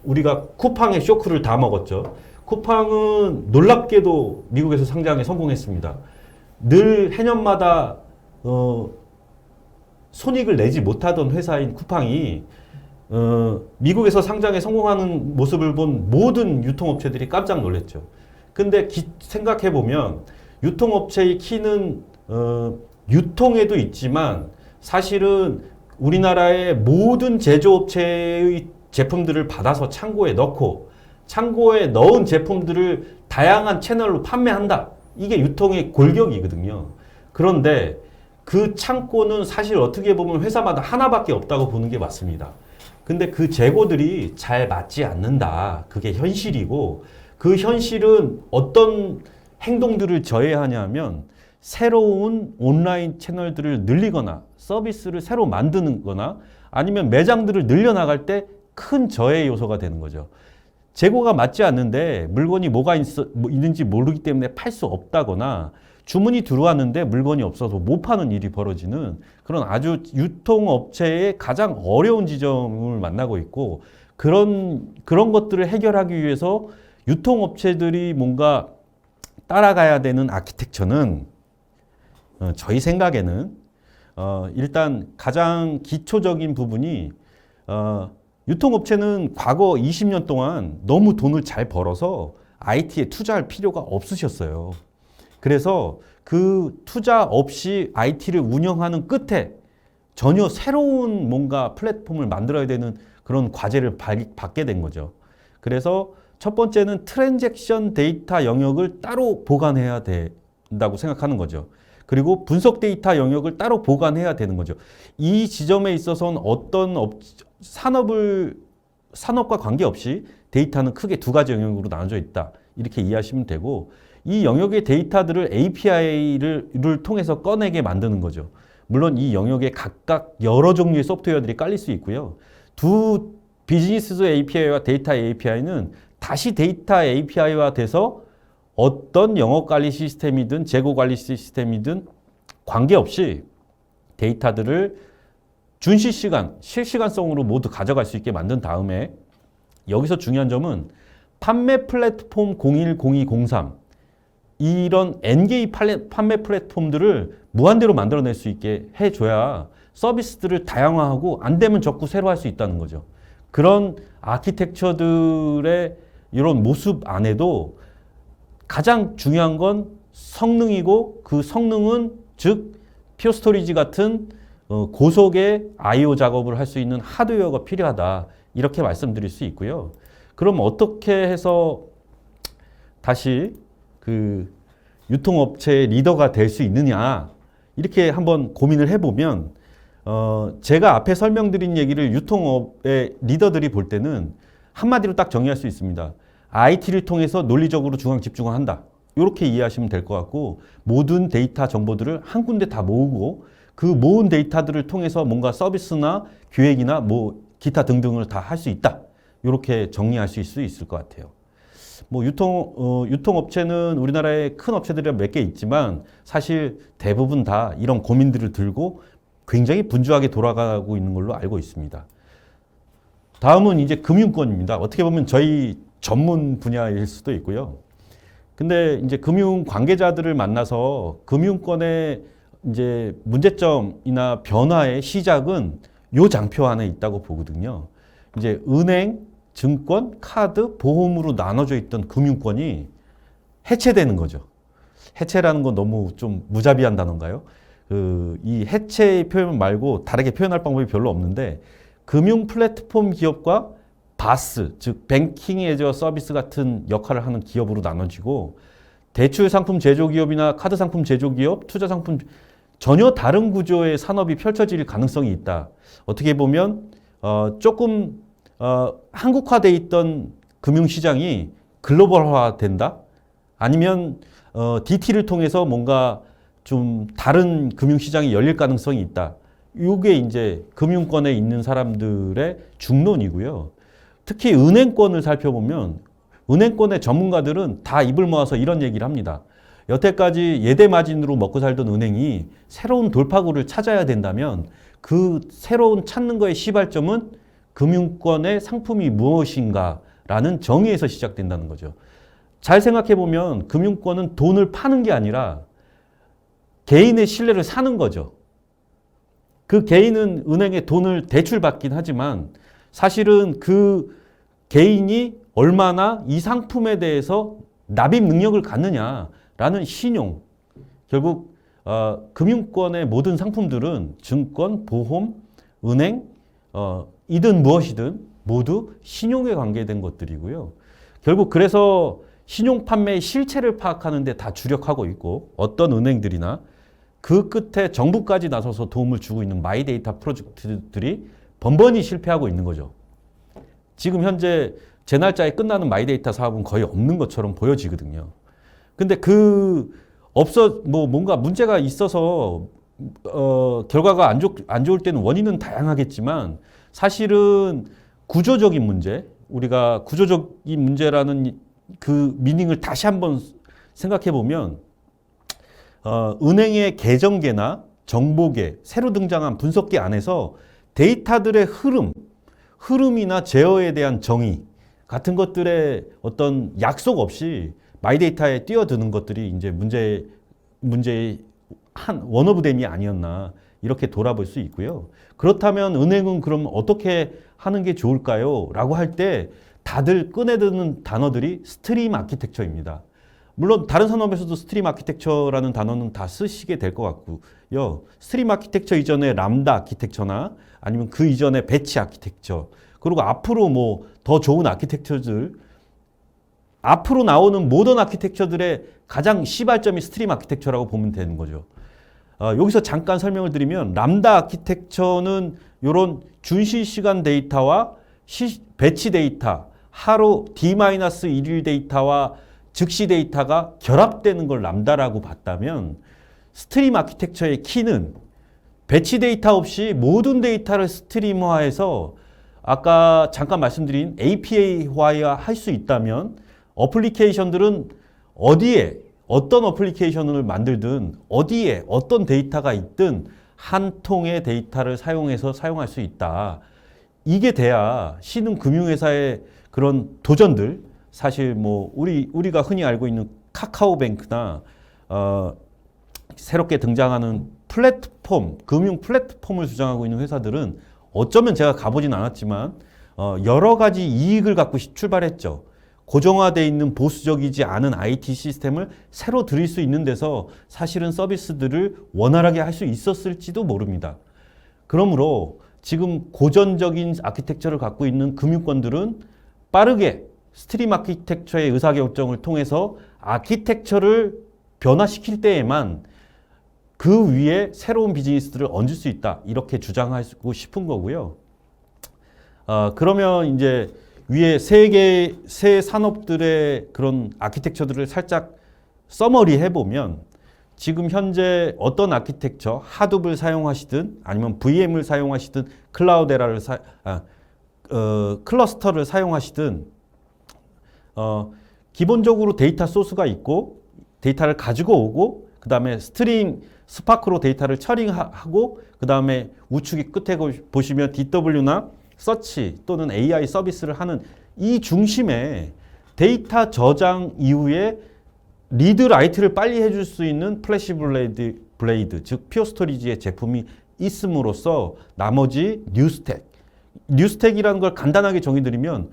우리가 쿠팡의 쇼크를 다 먹었죠. 쿠팡은 놀랍게도 미국에서 상장에 성공했습니다. 늘 해년마다 손익을 내지 못하던 회사인 쿠팡이 미국에서 상장에 성공하는 모습을 본 모든 유통업체들이 깜짝 놀랐죠. 근데 생각해보면 유통업체의 키는 유통에도 있지만 사실은 우리나라의 모든 제조업체의 제품들을 받아서 창고에 넣고 창고에 넣은 제품들을 다양한 채널로 판매한다. 이게 유통의 골격이거든요. 그런데 그 창고는 사실 어떻게 보면 회사마다 하나밖에 없다고 보는 게 맞습니다. 근데 그 재고들이 잘 맞지 않는다. 그게 현실이고 그 현실은 어떤 행동들을 져야 하냐면 새로운 온라인 채널들을 늘리거나 서비스를 새로 만드는 거나 아니면 매장들을 늘려나갈 때 큰 저해 요소가 되는 거죠. 재고가 맞지 않는데 물건이 뭐가 있는지 모르기 때문에 팔 수 없다거나 주문이 들어왔는데 물건이 없어서 못 파는 일이 벌어지는 그런 아주 유통업체의 가장 어려운 지점을 만나고 있고 그런 것들을 해결하기 위해서 유통업체들이 뭔가 따라가야 되는 아키텍처는 저희 생각에는 일단 가장 기초적인 부분이 유통업체는 과거 20년 동안 너무 돈을 잘 벌어서 IT에 투자할 필요가 없으셨어요. 그래서 그 투자 없이 IT를 운영하는 끝에 전혀 새로운 뭔가 플랫폼을 만들어야 되는 그런 과제를 받게 된 거죠. 그래서 첫 번째는 트랜잭션 데이터 영역을 따로 보관해야 된다고 생각하는 거죠. 그리고 분석 데이터 영역을 따로 보관해야 되는 거죠. 이 지점에 있어서는 어떤 산업과 관계없이 데이터는 크게 두 가지 영역으로 나눠져 있다. 이렇게 이해하시면 되고 이 영역의 데이터들을 API를 통해서 꺼내게 만드는 거죠. 물론 이 영역에 각각 여러 종류의 소프트웨어들이 깔릴 수 있고요. 두 비즈니스 API와 데이터 API는 다시 데이터 API화 돼서 어떤 영업 관리 시스템이든 재고 관리 시스템이든 관계없이 데이터들을 실시간성으로 모두 가져갈 수 있게 만든 다음에 여기서 중요한 점은 판매 플랫폼 01, 02, 03 이런 N개의 판매 플랫폼들을 무한대로 만들어낼 수 있게 해줘야 서비스들을 다양화하고 안 되면 자꾸 새로 할 수 있다는 거죠. 그런 아키텍처들의 이런 모습 안에도 가장 중요한 건 성능이고 그 성능은 즉 퓨어스토리지 같은 고속의 I/O 작업을 할 수 있는 하드웨어가 필요하다. 이렇게 말씀드릴 수 있고요. 그럼 어떻게 해서 다시 그 유통업체의 리더가 될 수 있느냐 이렇게 한번 고민을 해보면 제가 앞에 설명드린 얘기를 유통업의 리더들이 볼 때는 한마디로 딱 정리할 수 있습니다. IT를 통해서 논리적으로 중앙 집중을 한다. 이렇게 이해하시면 될 것 같고 모든 데이터 정보들을 한 군데 다 모으고 그 모은 데이터들을 통해서 뭔가 서비스나 기획이나 뭐 기타 등등을 다 할 수 있다. 이렇게 정리할 수 있을 것 같아요. 뭐 유통업체는 우리나라에 큰 업체들이 몇 개 있지만 사실 대부분 다 이런 고민들을 들고 굉장히 분주하게 돌아가고 있는 걸로 알고 있습니다. 다음은 이제 금융권입니다. 어떻게 보면 저희 전문 분야일 수도 있고요. 근데 이제 금융 관계자들을 만나서 금융권의 이제 문제점이나 변화의 시작은 요 장표 안에 있다고 보거든요. 이제 은행, 증권, 카드, 보험으로 나눠져 있던 금융권이 해체되는 거죠. 해체라는 건 너무 좀 무자비한 단어인가요? 이 해체의 표현 말고 다르게 표현할 방법이 별로 없는데 금융 플랫폼 기업과 바스, 즉 뱅킹 에저 서비스 같은 역할을 하는 기업으로 나눠지고 대출 상품 제조 기업이나 카드 상품 제조 기업, 투자 상품 전혀 다른 구조의 산업이 펼쳐질 가능성이 있다. 어떻게 보면 조금 한국화돼 있던 금융시장이 글로벌화 된다? 아니면 DT를 통해서 뭔가 좀 다른 금융시장이 열릴 가능성이 있다. 이게 이제 금융권에 있는 사람들의 중론이고요. 특히 은행권을 살펴보면 은행권의 전문가들은 다 입을 모아서 이런 얘기를 합니다. 여태까지 예대 마진으로 먹고 살던 은행이 새로운 돌파구를 찾아야 된다면 그 새로운 찾는 거의 시발점은 금융권의 상품이 무엇인가라는 정의에서 시작된다는 거죠. 잘 생각해 보면 금융권은 돈을 파는 게 아니라 개인의 신뢰를 사는 거죠. 그 개인은 은행에 돈을 대출받긴 하지만 사실은 그 개인이 얼마나 이 상품에 대해서 납입 능력을 갖느냐라는 신용. 결국 금융권의 모든 상품들은 증권, 보험, 은행, 이든 무엇이든 모두 신용에 관계된 것들이고요. 결국 그래서 신용 판매의 실체를 파악하는 데 다 주력하고 있고 어떤 은행들이나 그 끝에 정부까지 나서서 도움을 주고 있는 마이데이터 프로젝트들이 번번이 실패하고 있는 거죠. 지금 현재 제 날짜에 끝나는 마이데이터 사업은 거의 없는 것처럼 보여지거든요. 근데 뭔가 문제가 있어서 결과가 안 좋을 때는 원인은 다양하겠지만 사실은 구조적인 문제, 우리가 구조적인 문제라는 그 미닝을 다시 한번 생각해 보면 은행의 계정계나 정보계, 새로 등장한 분석계 안에서 데이터들의 흐름이나 제어에 대한 정의 같은 것들의 어떤 약속 없이 마이데이터에 뛰어드는 것들이 이제 문제의 한 원오브댐이 아니었나 이렇게 돌아볼 수 있고요. 그렇다면 은행은 그럼 어떻게 하는 게 좋을까요? 라고 할 때 다들 꺼내드는 단어들이 스트림 아키텍처입니다. 물론 다른 산업에서도 스트림 아키텍처라는 단어는 다 쓰시게 될 것 같고요. 스트림 아키텍처 이전에 람다 아키텍처나 아니면 그 이전에 배치 아키텍처, 그리고 앞으로 뭐 더 좋은 아키텍처들, 앞으로 나오는 모던 아키텍처들의 가장 시발점이 스트림 아키텍처라고 보면 되는 거죠. 여기서 잠깐 설명을 드리면 람다 아키텍처는 이런 준실시간 데이터와 배치 데이터, 하루 D-1일 데이터와 즉시 데이터가 결합되는 걸 람다라고 봤다면 스트림 아키텍처의 키는 배치 데이터 없이 모든 데이터를 스트림화해서 아까 잠깐 말씀드린 API화 할 수 있다면 어플리케이션들은 어디에 어떤 어플리케이션을 만들든 어디에 어떤 데이터가 있든 한 통의 데이터를 사용해서 사용할 수 있다. 이게 돼야 신흥금융회사의 그런 도전들, 사실 뭐 우리가 흔히 알고 있는 카카오뱅크나 새롭게 등장하는 플랫폼, 금융 플랫폼을 주장하고 있는 회사들은 어쩌면 제가 가보진 않았지만 여러 가지 이익을 갖고 출발했죠. 고정화되어 있는 보수적이지 않은 IT 시스템을 새로 들일 수 있는 데서 사실은 서비스들을 원활하게 할 수 있었을지도 모릅니다. 그러므로 지금 고전적인 아키텍처를 갖고 있는 금융권들은 빠르게 스트림 아키텍처의 의사결정을 통해서 아키텍처를 변화시킬 때에만 그 위에 새로운 비즈니스들을 얹을 수 있다. 이렇게 주장하고 싶은 거고요. 그러면 이제 위에 세 산업들의 그런 아키텍처들을 살짝 서머리 해보면 지금 현재 어떤 아키텍처, 하둡을 사용하시든 아니면 VM을 사용하시든 클러스터를 사용하시든 기본적으로 데이터 소스가 있고 데이터를 가지고 오고 그 다음에 스파크로 데이터를 처리하고 그 다음에 우측이 끝에 보시면 DW나 서치 또는 AI 서비스를 하는 이 중심에 데이터 저장 이후에 리드 라이트를 빨리 해줄 수 있는 플래시 블레이드 즉 퓨어 스토리지의 제품이 있음으로써 나머지 뉴스택이라는 걸 간단하게 정의드리면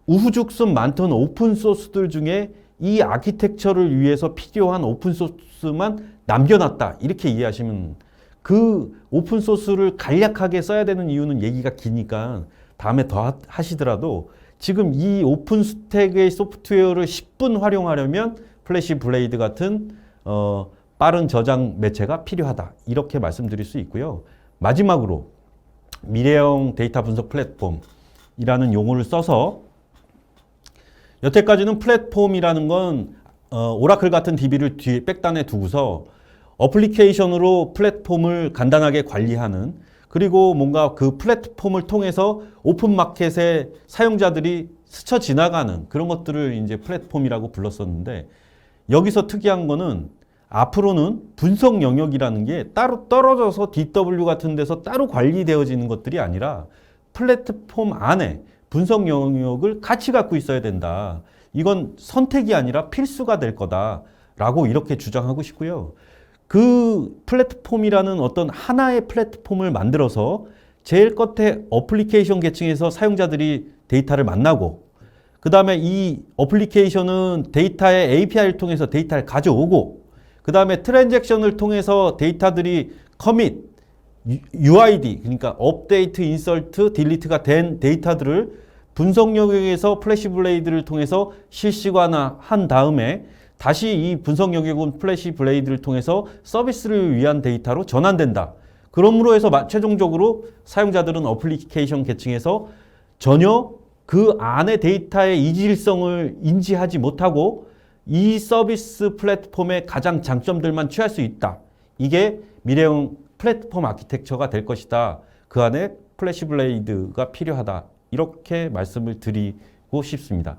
우후죽순 많던 오픈 소스들 중에 이 아키텍처를 위해서 필요한 오픈 소스만 남겨놨다. 이렇게 이해하시면 그 오픈 소스를 간략하게 써야 되는 이유는 얘기가 기니까 다음에 더 하시더라도 지금 이 오픈 스택의 소프트웨어를 10분 활용하려면 플래시 블레이드 같은 빠른 저장 매체가 필요하다. 이렇게 말씀드릴 수 있고요. 마지막으로 미래형 데이터 분석 플랫폼이라는 용어를 써서 여태까지는 플랫폼이라는 건 오라클 같은 DB를 뒤에 백단에 두고서 어플리케이션으로 플랫폼을 간단하게 관리하는 그리고 뭔가 그 플랫폼을 통해서 오픈마켓의 사용자들이 스쳐 지나가는 그런 것들을 이제 플랫폼이라고 불렀었는데 여기서 특이한 거는 앞으로는 분석 영역이라는 게 따로 떨어져서 DW 같은 데서 따로 관리되어지는 것들이 아니라 플랫폼 안에 분석 영역을 같이 갖고 있어야 된다. 이건 선택이 아니라 필수가 될 거다라고 이렇게 주장하고 싶고요. 그 플랫폼이라는 어떤 하나의 플랫폼을 만들어서 제일 끝에 어플리케이션 계층에서 사용자들이 데이터를 만나고 그 다음에 이 어플리케이션은 데이터의 API를 통해서 데이터를 가져오고 그 다음에 트랜잭션을 통해서 데이터들이 커밋, UID 그러니까 업데이트, 인설트, 딜리트가 된 데이터들을 분석 영역에서 플래시 블레이드를 통해서 실시간화한 다음에 다시 이 분석 영역은 플래시 블레이드를 통해서 서비스를 위한 데이터로 전환된다. 그러므로 해서 최종적으로 사용자들은 어플리케이션 계층에서 전혀 그 안에 데이터의 이질성을 인지하지 못하고 이 서비스 플랫폼의 가장 장점들만 취할 수 있다. 이게 미래형 플랫폼 아키텍처가 될 것이다. 그 안에 플래시 블레이드가 필요하다. 이렇게 말씀을 드리고 싶습니다.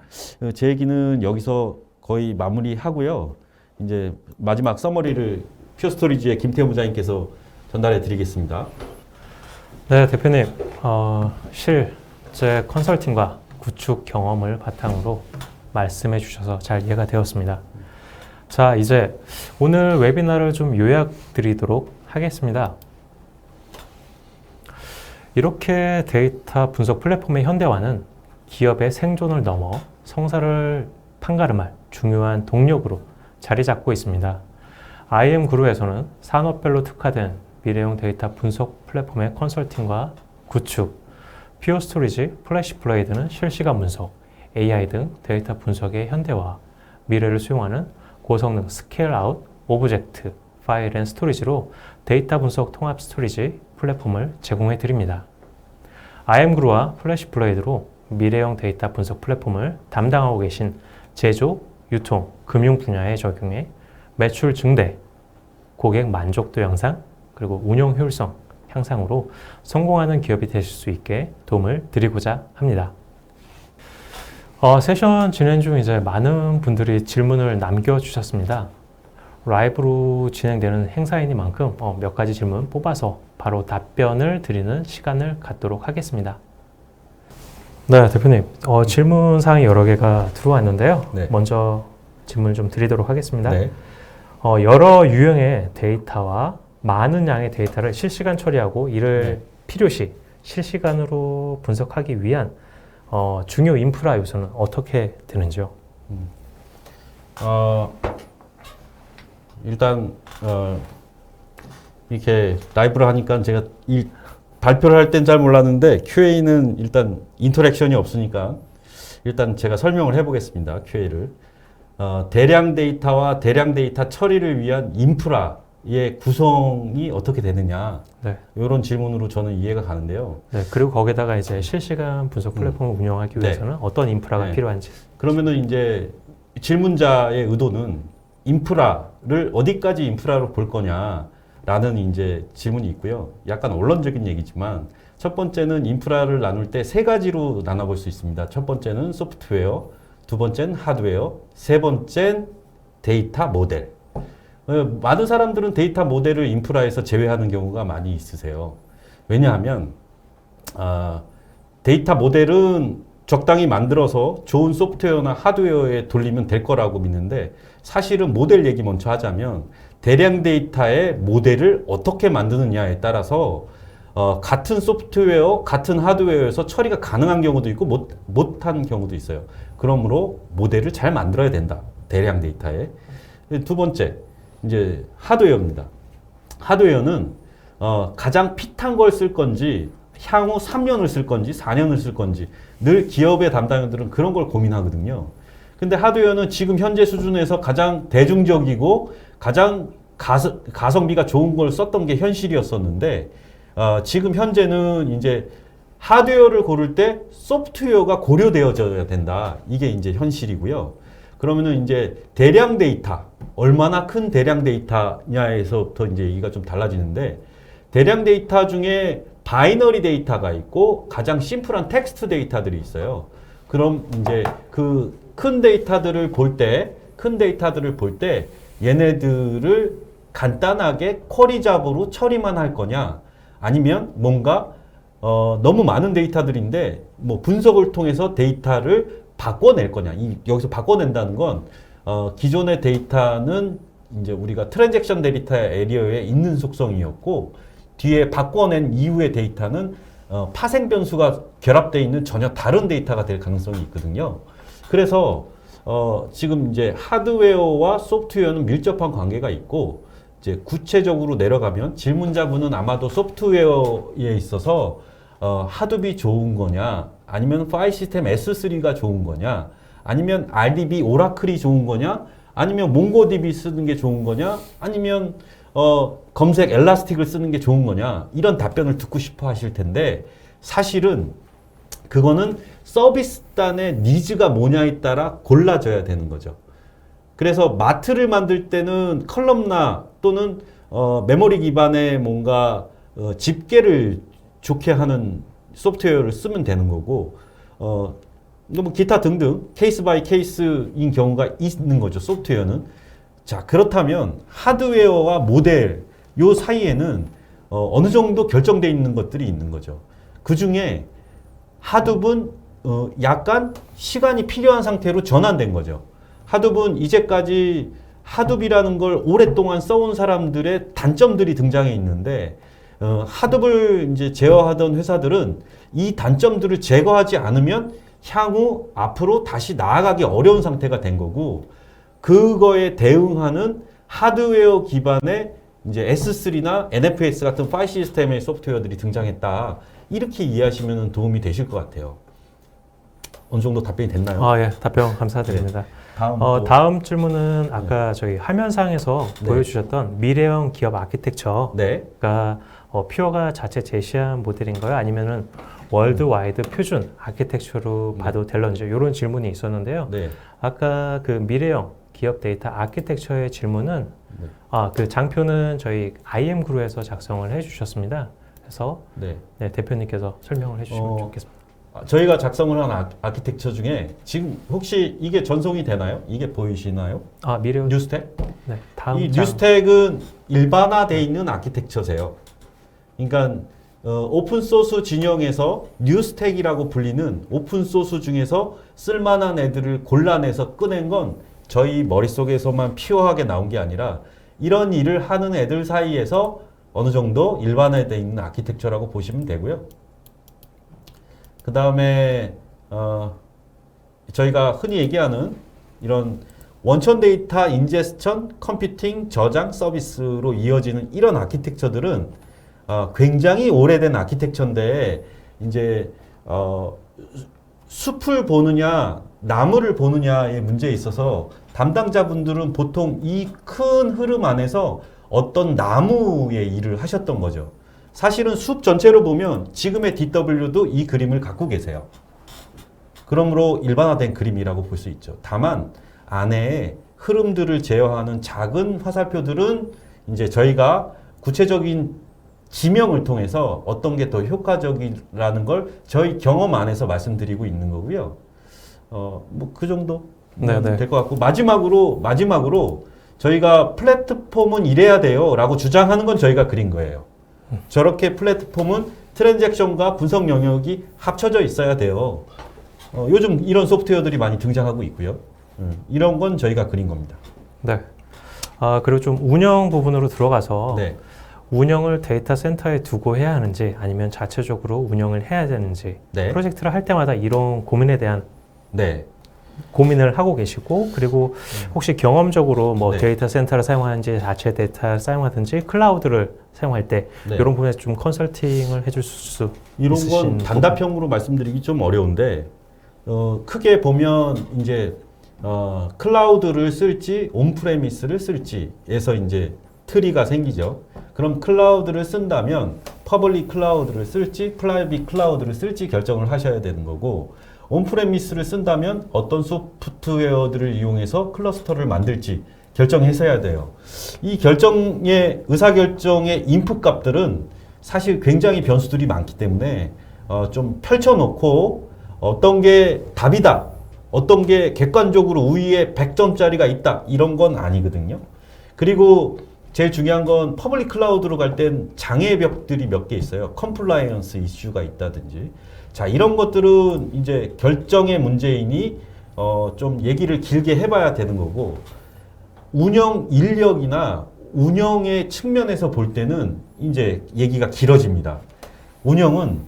제 얘기는 여기서 거의 마무리하고요. 이제 마지막 서머리를 퓨어스토리지의 김태호 부장님께서 전달해 드리겠습니다. 네, 대표님. 실제 컨설팅과 구축 경험을 바탕으로 말씀해 주셔서 잘 이해가 되었습니다. 자, 이제 오늘 웨비나를 좀 요약 드리도록 하겠습니다. 이렇게 데이터 분석 플랫폼의 현대화는 기업의 생존을 넘어 성사를 판가름할 중요한 동력으로 자리 잡고 있습니다. IM그룹에서는 산업별로 특화된 미래형 데이터 분석 플랫폼의 컨설팅과 구축, 퓨어스토리지, 플래시 블레이드는 실시간 분석, AI 등 데이터 분석의 현대화, 미래를 수용하는 고성능 스케일 아웃, 오브젝트, 파일 앤 스토리지로 데이터 분석 통합 스토리지 플랫폼을 제공해 드립니다. IM그룹과 플래시 블레이드로 미래형 데이터 분석 플랫폼을 담당하고 계신 제조, 유통, 금융 분야에 적용해 매출 증대, 고객 만족도 향상, 그리고 운영 효율성 향상으로 성공하는 기업이 되실 수 있게 도움을 드리고자 합니다. 세션 진행 중 이제 많은 분들이 질문을 남겨주셨습니다. 라이브로 진행되는 행사이니만큼 몇 가지 질문 뽑아서 바로 답변을 드리는 시간을 갖도록 하겠습니다. 네, 대표님. 질문 사항이 여러 개가 들어왔는데요. 네. 먼저 질문 좀 드리도록 하겠습니다. 네. 여러 유형의 데이터와 많은 양의 데이터를 실시간 처리하고 이를 필요시 실시간으로 분석하기 위한 중요 인프라 요소는 어떻게 되는지요? 일단 이렇게 라이브를 하니까 제가 발표를 할 땐 잘 몰랐는데 QA는 일단 인터랙션이 없으니까 일단 제가 설명을 해보겠습니다. QA를 대량 데이터와 대량 데이터 처리를 위한 인프라의 구성이 어떻게 되느냐 네. 이런 질문으로 저는 이해가 가는데요. 네, 그리고 거기다가 이제 실시간 분석 플랫폼을 운영하기 위해서는 어떤 인프라가 필요한지. 그러면은 이제 질문자의 의도는 인프라를 어디까지 인프라로 볼 거냐라는 이제 질문이 있고요. 약간 원론적인 얘기지만 첫 번째는 인프라를 나눌 때 세 가지로 나눠볼 수 있습니다. 첫 번째는 소프트웨어, 두 번째는 하드웨어, 세 번째는 데이터 모델. 많은 사람들은 데이터 모델을 인프라에서 제외하는 경우가 많이 있으세요. 왜냐하면 데이터 모델은 적당히 만들어서 좋은 소프트웨어나 하드웨어에 돌리면 될 거라고 믿는데 사실은 모델 얘기 먼저 하자면 대량 데이터의 모델을 어떻게 만드느냐에 따라서 같은 소프트웨어, 같은 하드웨어에서 처리가 가능한 경우도 있고 못한 경우도 있어요. 그러므로 모델을 잘 만들어야 된다. 대량 데이터에. 두 번째, 이제 하드웨어입니다. 하드웨어는 가장 핏한 걸 쓸 건지 향후 3년을 쓸 건지 4년을 쓸 건지 늘 기업의 담당자들은 그런 걸 고민하거든요. 근데 하드웨어는 지금 현재 수준에서 가장 대중적이고 가장 가성비가 좋은 걸 썼던 게 현실이었었는데 지금 현재는 이제 하드웨어를 고를 때 소프트웨어가 고려되어져야 된다. 이게 이제 현실이고요. 그러면은 이제 대량 데이터, 얼마나 큰 대량 데이터냐에서부터 이제 얘기가 좀 달라지는데 대량 데이터 중에 바이너리 데이터가 있고 가장 심플한 텍스트 데이터들이 있어요. 그럼 이제 그 큰 데이터들을 볼 때 얘네들을 간단하게 쿼리 잡으로 처리만 할 거냐 아니면 뭔가 너무 많은 데이터들인데 뭐 분석을 통해서 데이터를 바꿔낼 거냐. 여기서 바꿔낸다는 건 기존의 데이터는 이제 우리가 트랜잭션 데이터 에리어에 있는 속성이었고 뒤에 바꿔낸 이후의 데이터는 파생 변수가 결합되어 있는 전혀 다른 데이터가 될 가능성이 있거든요. 그래서 지금 이제 하드웨어와 소프트웨어는 밀접한 관계가 있고 이제 구체적으로 내려가면 질문자분은 아마도 소프트웨어에 있어서 하둡이 좋은 거냐, 아니면 파일 시스템 S3가 좋은 거냐, 아니면 RDB 오라클이 좋은 거냐, 아니면 몽고DB 쓰는 게 좋은 거냐, 아니면 검색 엘라스틱을 쓰는 게 좋은 거냐, 이런 답변을 듣고 싶어 하실 텐데 사실은 그거는 서비스단의 니즈가 뭐냐에 따라 골라져야 되는 거죠. 그래서 마트를 만들 때는 컬럼나 또는 메모리 기반의 뭔가 집계를 좋게 하는 소프트웨어를 쓰면 되는 거고 뭐 기타 등등 케이스 바이 케이스인 경우가 있는 거죠. 소프트웨어는. 자, 그렇다면 하드웨어와 모델 요 사이에는 어느 정도 결정되어 있는 것들이 있는 거죠. 그 중에 하둡은 약간 시간이 필요한 상태로 전환된 거죠. 하둡은 이제까지 하둡이라는 걸 오랫동안 써온 사람들의 단점들이 등장해 있는데 하둡을 이제 제어하던 회사들은 이 단점들을 제거하지 않으면 향후 앞으로 다시 나아가기 어려운 상태가 된 거고 그거에 대응하는 하드웨어 기반의 이제 S3나 NFS 같은 파일 시스템의 소프트웨어들이 등장했다. 이렇게 이해하시면 도움이 되실 것 같아요. 어느 정도 답변이 됐나요? 예, 답변 감사드립니다. 네. 다음, 다음 질문은 아까 저희 화면상에서 네. 보여주셨던 미래형 기업 아키텍처가 네. 퓨어가 자체 제시한 모델인가요? 아니면은 월드와이드 표준 아키텍처로 봐도 될런지 이런 질문이 있었는데요. 네. 아까 그 미래형 기업 데이터 아키텍처의 질문은 네. 그 장표는 저희 IM그룹에서 작성을 해주셨습니다. 그래서 네. 네, 대표님께서 설명을 해주시면 좋겠습니다. 저희가 작성을 한 아키텍처 중에 지금 혹시 이게 전송이 되나요? 이게 보이시나요? 미래형 뉴스택? 네, 다음 이 장. 뉴스택은 일반화되어 있는 아키텍처세요. 그러니까 오픈소스 진영에서 뉴스택이라고 불리는 오픈소스 중에서 쓸만한 애들을 골라내서 꺼낸 건 저희 머릿속에서만 피어하게 나온 게 아니라 이런 일을 하는 애들 사이에서 어느 정도 일반화되어 있는 아키텍처라고 보시면 되고요. 그 다음에 저희가 흔히 얘기하는 이런 원천 데이터 인제스천, 컴퓨팅, 저장 서비스로 이어지는 이런 아키텍처들은 굉장히 오래된 아키텍처인데 이제 숲을 보느냐 나무를 보느냐의 문제에 있어서 담당자분들은 보통 이 큰 흐름 안에서 어떤 나무의 일을 하셨던 거죠. 사실은 숲 전체로 보면 지금의 DW도 이 그림을 갖고 계세요. 그러므로 일반화된 그림이라고 볼 수 있죠. 다만 안에 흐름들을 제어하는 작은 화살표들은 이제 저희가 구체적인 지명을 통해서 어떤 게 더 효과적이라는 걸 저희 경험 안에서 말씀드리고 있는 거고요. 뭐 그 정도 될 것 같고 마지막으로 저희가 플랫폼은 이래야 돼요 라고 주장하는 건 저희가 그린 거예요. 저렇게 플랫폼은 트랜잭션과 분석 영역이 합쳐져 있어야 돼요. 요즘 이런 소프트웨어들이 많이 등장하고 있고요. 이런 건 저희가 그린 겁니다. 네. 그리고 좀 운영 부분으로 들어가서 네. 운영을 데이터 센터에 두고 해야 하는지 아니면 자체적으로 운영을 해야 되는지 네. 프로젝트를 할 때마다 이런 고민에 대한 네. 고민을 하고 계시고 그리고 혹시 경험적으로 뭐 네. 데이터 센터를 사용하는지 자체 데이터를 사용하든지 클라우드를 사용할 때 네. 이런 부분에서 좀 컨설팅을 해줄 수 이런 있으신 건 단답형으로 말씀드리기 좀 어려운데 크게 보면 이제 클라우드를 쓸지 온프레미스를 쓸지에서 이제 트리가 생기죠. 그럼 클라우드를 쓴다면 퍼블릭 클라우드를 쓸지 프라이빗 클라우드를 쓸지 결정을 하셔야 되는 거고 온프레미스를 쓴다면 어떤 소프트웨어들을 이용해서 클러스터를 만들지 결정했어야 돼요. 이 결정의 의사결정의 인풋 값들은 사실 굉장히 변수들이 많기 때문에 좀 펼쳐놓고 어떤 게 답이다, 어떤 게 객관적으로 우위에 100점짜리가 있다 이런 건 아니거든요. 그리고 제일 중요한 건 퍼블릭 클라우드로 갈 땐 장애벽들이 몇 개 있어요. 컴플라이언스 이슈가 있다든지. 자, 이런 것들은 이제 결정의 문제이니 좀 얘기를 길게 해봐야 되는 거고 운영 인력이나 운영의 측면에서 볼 때는 이제 얘기가 길어집니다. 운영은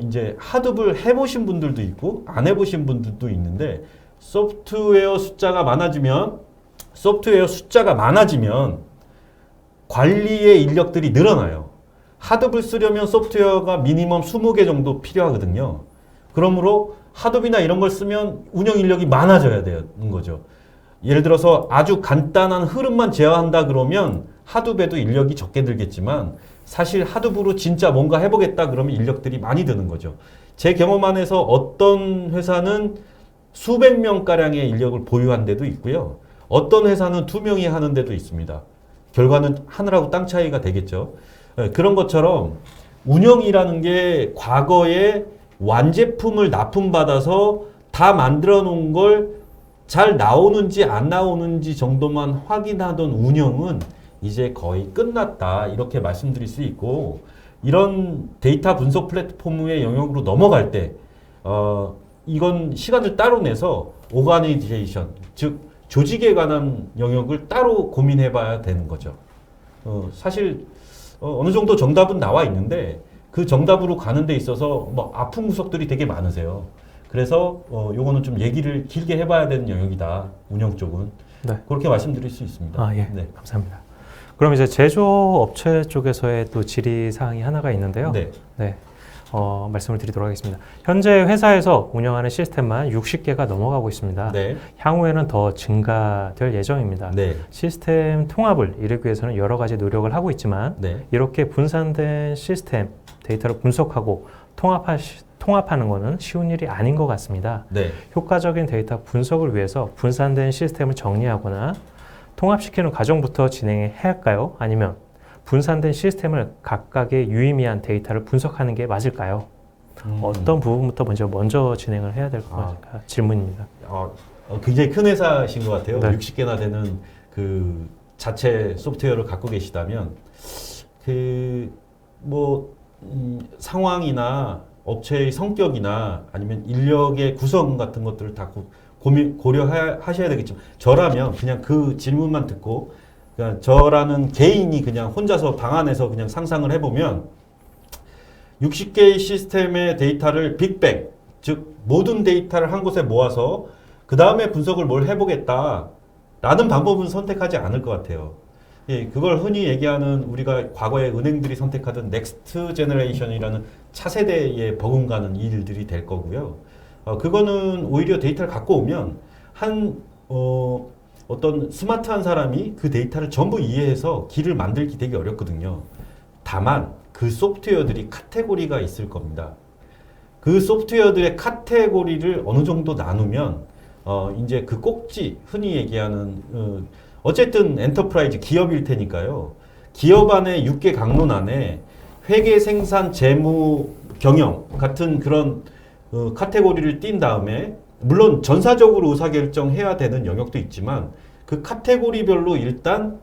이제 하드블 해보신 분들도 있고 안 해보신 분들도 있는데 소프트웨어 숫자가 많아지면 관리의 인력들이 늘어나요. 하드블 쓰려면 소프트웨어가 미니멈 20개 정도 필요하거든요. 그러므로 하드비나 이런 걸 쓰면 운영 인력이 많아져야 되는 거죠. 예를 들어서 아주 간단한 흐름만 제어한다 그러면 하드배도 인력이 적게 들겠지만 사실 하드브로 진짜 뭔가 해보겠다 그러면 인력들이 많이 드는 거죠. 제 경험 안에서 어떤 회사는 수백 명가량의 인력을 보유한 데도 있고요. 어떤 회사는 2명이 하는 데도 있습니다. 결과는 하늘하고 땅 차이가 되겠죠. 그런 것처럼 운영이라는 게 과거에 완제품을 납품받아서 다 만들어 놓은 걸 잘 나오는지 안 나오는지 정도만 확인하던 운영은 이제 거의 끝났다 이렇게 말씀드릴 수 있고 이런 데이터 분석 플랫폼의 영역으로 넘어갈 때 이건 시간을 따로 내서 오가니제이션 즉 조직에 관한 영역을 따로 고민해 봐야 되는 거죠. 사실 어느 정도 정답은 나와 있는데 그 정답으로 가는 데 있어서 뭐 아픈 구석들이 되게 많으세요. 그래서 요거는 좀 얘기를 길게 해봐야 되는 영역이다. 운영 쪽은. 네. 그렇게 말씀드릴 수 있습니다. 아, 예. 네. 감사합니다. 그럼 이제 제조업체 쪽에서의 또 질의사항이 하나가 있는데요. 네. 네. 말씀을 드리도록 하겠습니다. 현재 회사에서 운영하는 시스템만 60개가 넘어가고 있습니다. 네. 향후에는 더 증가될 예정입니다. 네. 시스템 통합을 이루기 위해서는 여러 가지 노력을 하고 있지만 네. 이렇게 분산된 시스템 데이터를 분석하고 통합하는 것은 쉬운 일이 아닌 것 같습니다. 네. 효과적인 데이터 분석을 위해서 분산된 시스템을 정리하거나 통합시키는 과정부터 진행해야 할까요? 아니면 분산된 시스템을 각각의 유의미한 데이터를 분석하는 게 맞을까요? 어떤 부분부터 먼저 진행을 해야 될 것 같을까? 질문입니다. 굉장히 큰 회사신 것 같아요. 네. 60개나 되는 그 자체 소프트웨어를 갖고 계시다면 상황이나 업체의 성격이나 아니면 인력의 구성 같은 것들을 다 고려하셔야 되겠지만 저라면 그냥 그 질문만 듣고 그러니까 저라는 개인이 그냥 혼자서 방 안에서 그냥 상상을 해보면 60개의 시스템의 데이터를 빅뱅 즉 모든 데이터를 한 곳에 모아서 그 다음에 분석을 뭘 해보겠다라는 방법은 선택하지 않을 것 같아요. 예, 그걸 흔히 얘기하는 우리가 과거에 은행들이 선택하던 넥스트 제너레이션이라는 차세대에 버금가는 일들이 될 거고요. 그거는 오히려 데이터를 갖고 오면 어떤 스마트한 사람이 그 데이터를 전부 이해해서 길을 만들기 되게 어렵거든요. 다만 그 소프트웨어들이 카테고리가 있을 겁니다. 그 소프트웨어들의 카테고리를 어느 정도 나누면 이제 그 꼭지 흔히 얘기하는 어쨌든 엔터프라이즈 기업일 테니까요. 기업 안에 6개 강론 안에 회계, 생산, 재무, 경영 같은 그런 카테고리를 띈 다음에 물론 전사적으로 의사결정해야 되는 영역도 있지만 그 카테고리별로 일단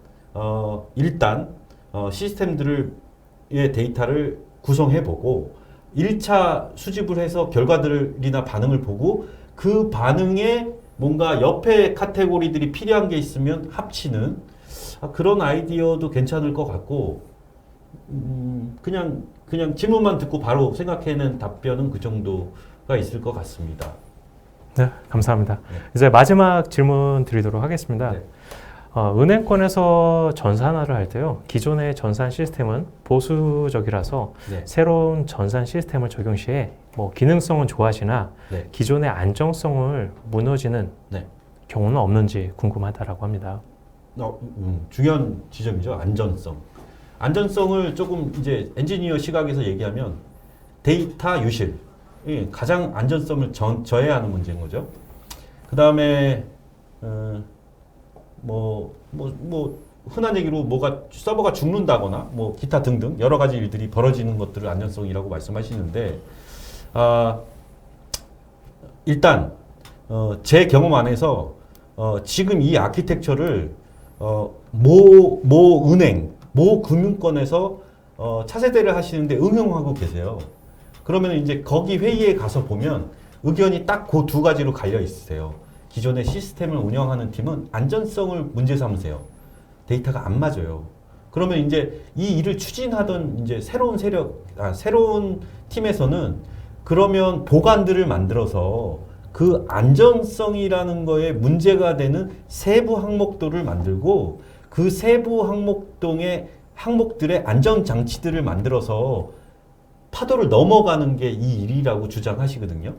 시스템들의 데이터를 구성해보고 1차 수집을 해서 결과들이나 반응을 보고 그 반응에 뭔가 옆에 카테고리들이 필요한 게 있으면 합치는 그런 아이디어도 괜찮을 것 같고 그냥 질문만 듣고 바로 생각해낸 답변은 그 정도가 있을 것 같습니다. 네, 감사합니다. 네. 이제 마지막 질문 드리도록 하겠습니다. 네. 은행권에서 전산화를 할 때요. 기존의 전산 시스템은 보수적이라서 네. 새로운 전산 시스템을 적용 시에 기능성은 좋아지나 네. 기존의 안정성을 무너지는 네. 경우는 없는지 궁금하다라고 합니다. 중요한 지점이죠. 안전성. 안전성을 조금 이제 엔지니어 시각에서 얘기하면 데이터 유실. 가장 안전성을 저해하는 문제인 거죠. 그 다음에 흔한 얘기로 서버가 죽는다거나 기타 등등 여러 가지 일들이 벌어지는 것들을 안전성이라고 말씀하시는데 일단 제 경험 안에서 지금 이 아키텍처를 모 은행, 모 금융권에서 차세대를 하시는데 응용하고 계세요. 그러면 이제 거기 회의에 가서 보면 의견이 딱 그 두 가지로 갈려 있으세요. 기존의 시스템을 운영하는 팀은 안전성을 문제 삼으세요. 데이터가 안 맞아요. 그러면 이제 이 일을 추진하던 이제 새로운 새로운 팀에서는 그러면 보관들을 만들어서 그 안전성이라는 거에 문제가 되는 세부 항목들을 만들고 그 세부 항목들의 안전 장치들을 만들어서 파도를 넘어가는 게 이 일이라고 주장하시거든요.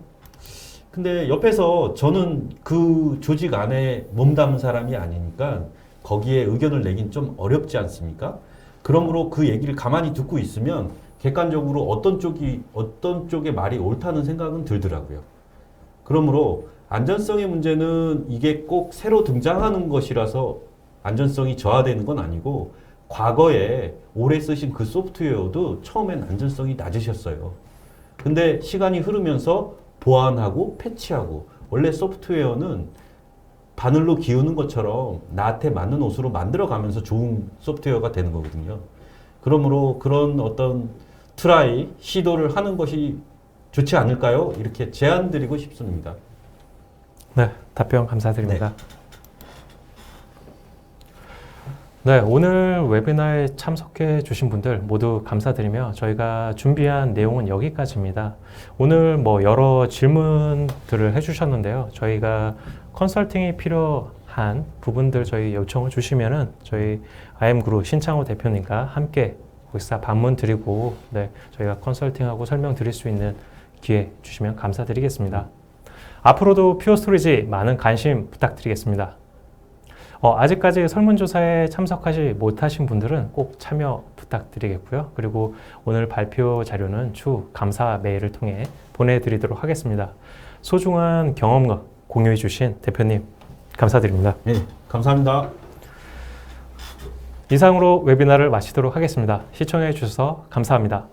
근데 옆에서 저는 그 조직 안에 몸담은 사람이 아니니까 거기에 의견을 내긴 좀 어렵지 않습니까? 그러므로 그 얘기를 가만히 듣고 있으면 객관적으로 어떤 쪽의 말이 옳다는 생각은 들더라고요. 그러므로 안전성의 문제는 이게 꼭 새로 등장하는 것이라서 안전성이 저하되는 건 아니고 과거에 오래 쓰신 그 소프트웨어도 처음엔 안전성이 낮으셨어요. 근데 시간이 흐르면서 보완하고 패치하고 원래 소프트웨어는 바늘로 기우는 것처럼 나한테 맞는 옷으로 만들어가면서 좋은 소프트웨어가 되는 거거든요. 그러므로 그런 어떤 시도를 하는 것이 좋지 않을까요? 이렇게 제안 드리고 싶습니다. 네, 답변 감사드립니다. 네, 오늘 웨비나에 참석해 주신 분들 모두 감사드리며 저희가 준비한 내용은 여기까지입니다. 오늘 뭐 여러 질문들을 해주셨는데요. 저희가 컨설팅이 필요한 부분들 저희 요청을 주시면은 저희 IM그룹 신창호 대표님과 함께 거기서 방문 드리고 네, 저희가 컨설팅하고 설명드릴 수 있는 기회 주시면 감사드리겠습니다. 앞으로도 퓨어스토리지 많은 관심 부탁드리겠습니다. 아직까지 설문조사에 참석하지 못하신 분들은 꼭 참여 부탁드리겠고요. 그리고 오늘 발표 자료는 추후 감사 메일을 통해 보내드리도록 하겠습니다. 소중한 경험을 공유해 주신 대표님 감사드립니다. 네, 감사합니다. 이상으로 웨비나를 마치도록 하겠습니다. 시청해 주셔서 감사합니다.